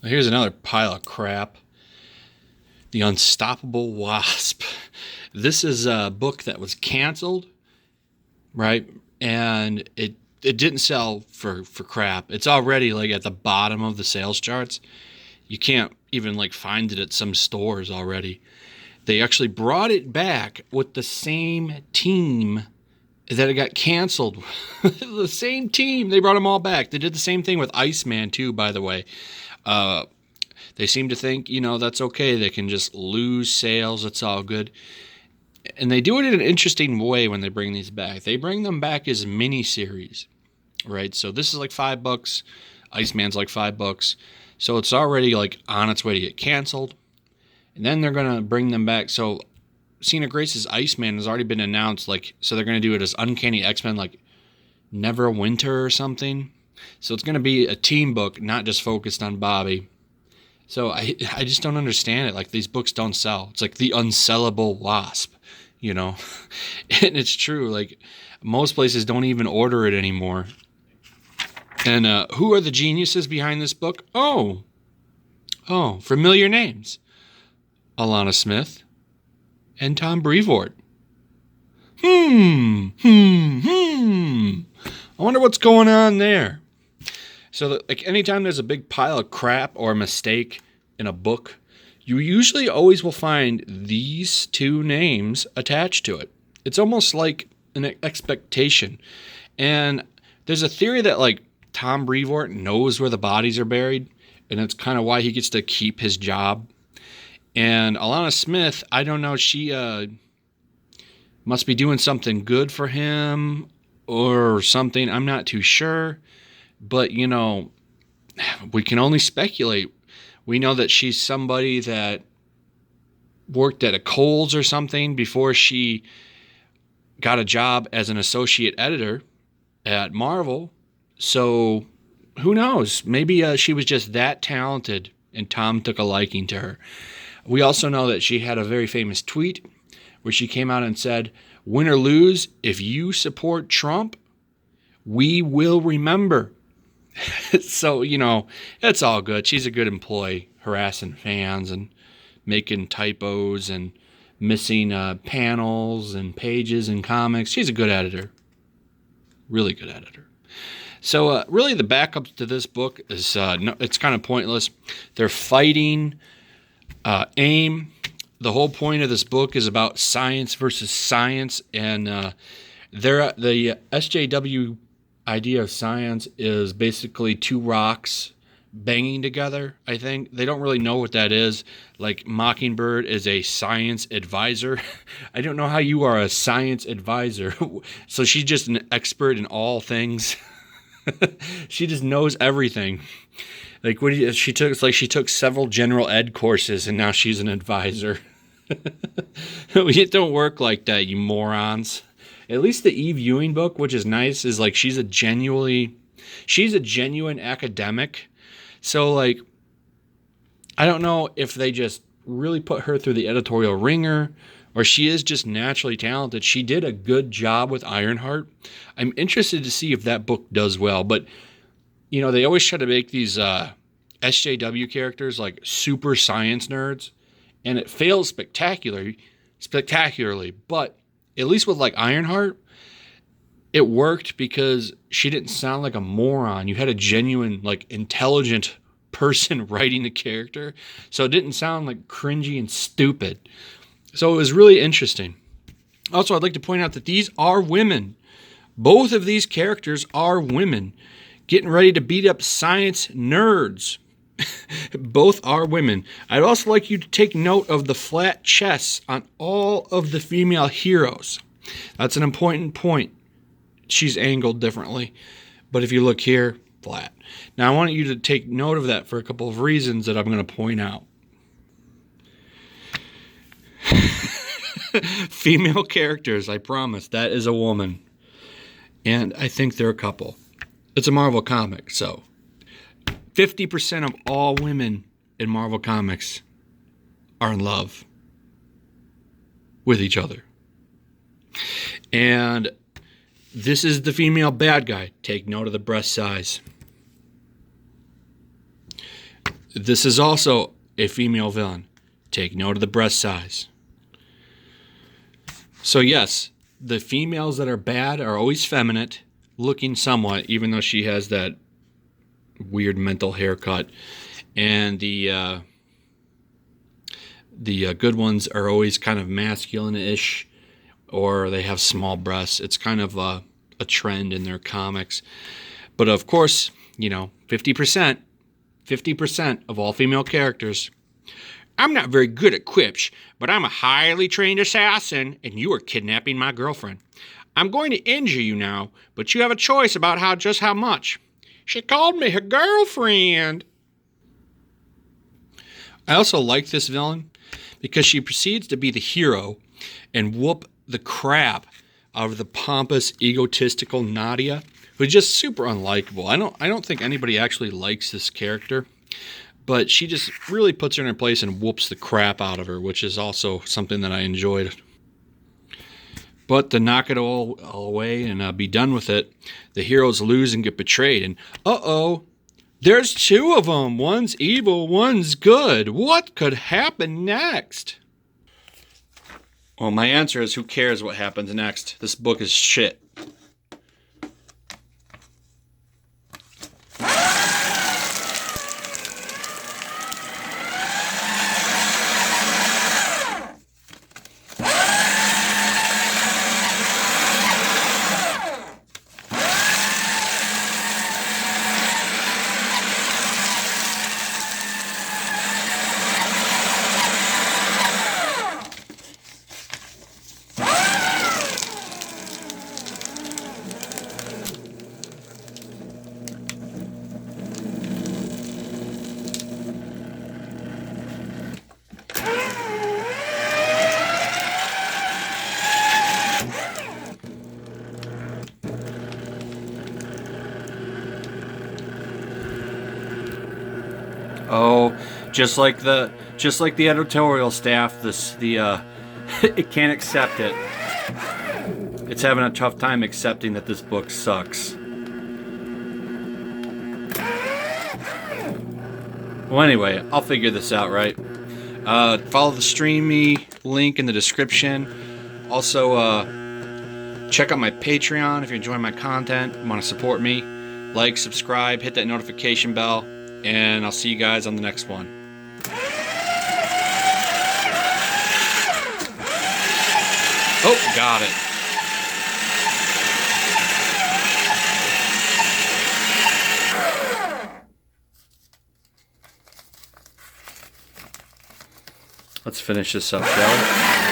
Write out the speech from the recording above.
Here's another pile of crap. The Unstoppable Wasp. This is a book that was canceled, right? And it didn't sell for crap. It's already like at the bottom of the sales charts. You can't even like find it at some stores already. They actually brought it back with the same team that it got canceled. The same team. They brought them all back. They did the same thing with Iceman too, by the way. They seem to think, that's okay. They can just lose sales. It's all good. And they do it in an interesting way when they bring these back. They bring them back as mini-series, right? So this is like $5. Iceman's like $5. So it's already like on its way to get canceled. And then they're going to bring them back. So Cena Grace's Iceman has already been announced. So they're going to do it as Uncanny X-Men, like Neverwinter or something. So it's going to be a team book, not just focused on Bobby. So I just don't understand it. Like, these books don't sell. It's like the unsellable Wasp, And it's true. Like, most places don't even order it anymore. And who are the geniuses behind this book? Oh, familiar names. Alana Smith and Tom Brevoort. I wonder what's going on there. So, anytime there's a big pile of crap or a mistake in a book, you usually always will find these two names attached to it. It's almost like an expectation. And there's a theory that, Tom Brevoort knows where the bodies are buried, and that's kind of why he gets to keep his job. And Alana Smith, I don't know, she must be doing something good for him or something. I'm not too sure. But, we can only speculate. We know that she's somebody that worked at a Kohl's or something before she got a job as an associate editor at Marvel. So who knows? Maybe she was just that talented and Tom took a liking to her. We also know that she had a very famous tweet where she came out and said, "Win or lose, if you support Trump, we will remember." So, it's all good. She's a good employee, harassing fans and making typos and missing panels and pages and comics. She's a good editor. Really good editor. So, really, the backup to this book is, it's kind of pointless. They're fighting AIM. The whole point of this book is about science versus science, and the SJW idea of science is basically two rocks banging together, I think. They don't really know what that is. Like, Mockingbird is a science advisor. I don't know how you are a science advisor. So she's just an expert in all things. She just knows everything. Like, she took several general ed courses and now she's an advisor. It don't work like that, you morons. At least the Eve Ewing book, which is nice, is she's a genuine academic. So I don't know if they just really put her through the editorial ringer or she is just naturally talented. She did a good job with Ironheart. I'm interested to see if that book does well, but they always try to make these SJW characters like super science nerds, and it fails spectacularly, but at least with Ironheart, it worked because she didn't sound like a moron. You had a genuine, intelligent person writing the character. So it didn't sound cringy and stupid. So it was really interesting. Also, I'd like to point out that these are women. Both of these characters are women getting ready to beat up science nerds. Both are women. I'd also like you to take note of the flat chests on all of the female heroes. That's an important point. She's angled differently. But if you look here, flat. Now, I want you to take note of that for a couple of reasons that I'm going to point out. Female characters, I promise. That is a woman. And I think they're a couple. It's a Marvel comic, so 50% of all women in Marvel Comics are in love with each other. And this is the female bad guy. Take note of the breast size. This is also a female villain. Take note of the breast size. So yes, the females that are bad are always feminine, looking somewhat, even though she has that weird mental haircut. And the good ones are always kind of masculine-ish, or they have small breasts. It's kind of a trend in their comics. But of course, 50% of all female characters. I'm not very good at quips, but I'm a highly trained assassin, and you are kidnapping my girlfriend. I'm going to injure you now, but you have a choice about just how much. She called me her girlfriend. I also like this villain because she proceeds to be the hero and whoop the crap out of the pompous, egotistical Nadia, who's just super unlikable. I don't think anybody actually likes this character, but she just really puts her in her place and whoops the crap out of her, which is also something that I enjoyed. But to knock it all away and be done with it, the heroes lose and get betrayed. And there's two of them. One's evil, one's good. What could happen next? Well, my answer is who cares what happens next? This book is shit. Oh, just like the editorial staff, it can't accept it. It's having a tough time accepting that this book sucks. Well, anyway, I'll figure this out, right? Follow the Streamy link in the description. Also, check out my Patreon if you're enjoying my content and want to support me. Like, subscribe, hit that notification bell. And I'll see you guys on the next one. Oh, got it. Let's finish this up, shall we?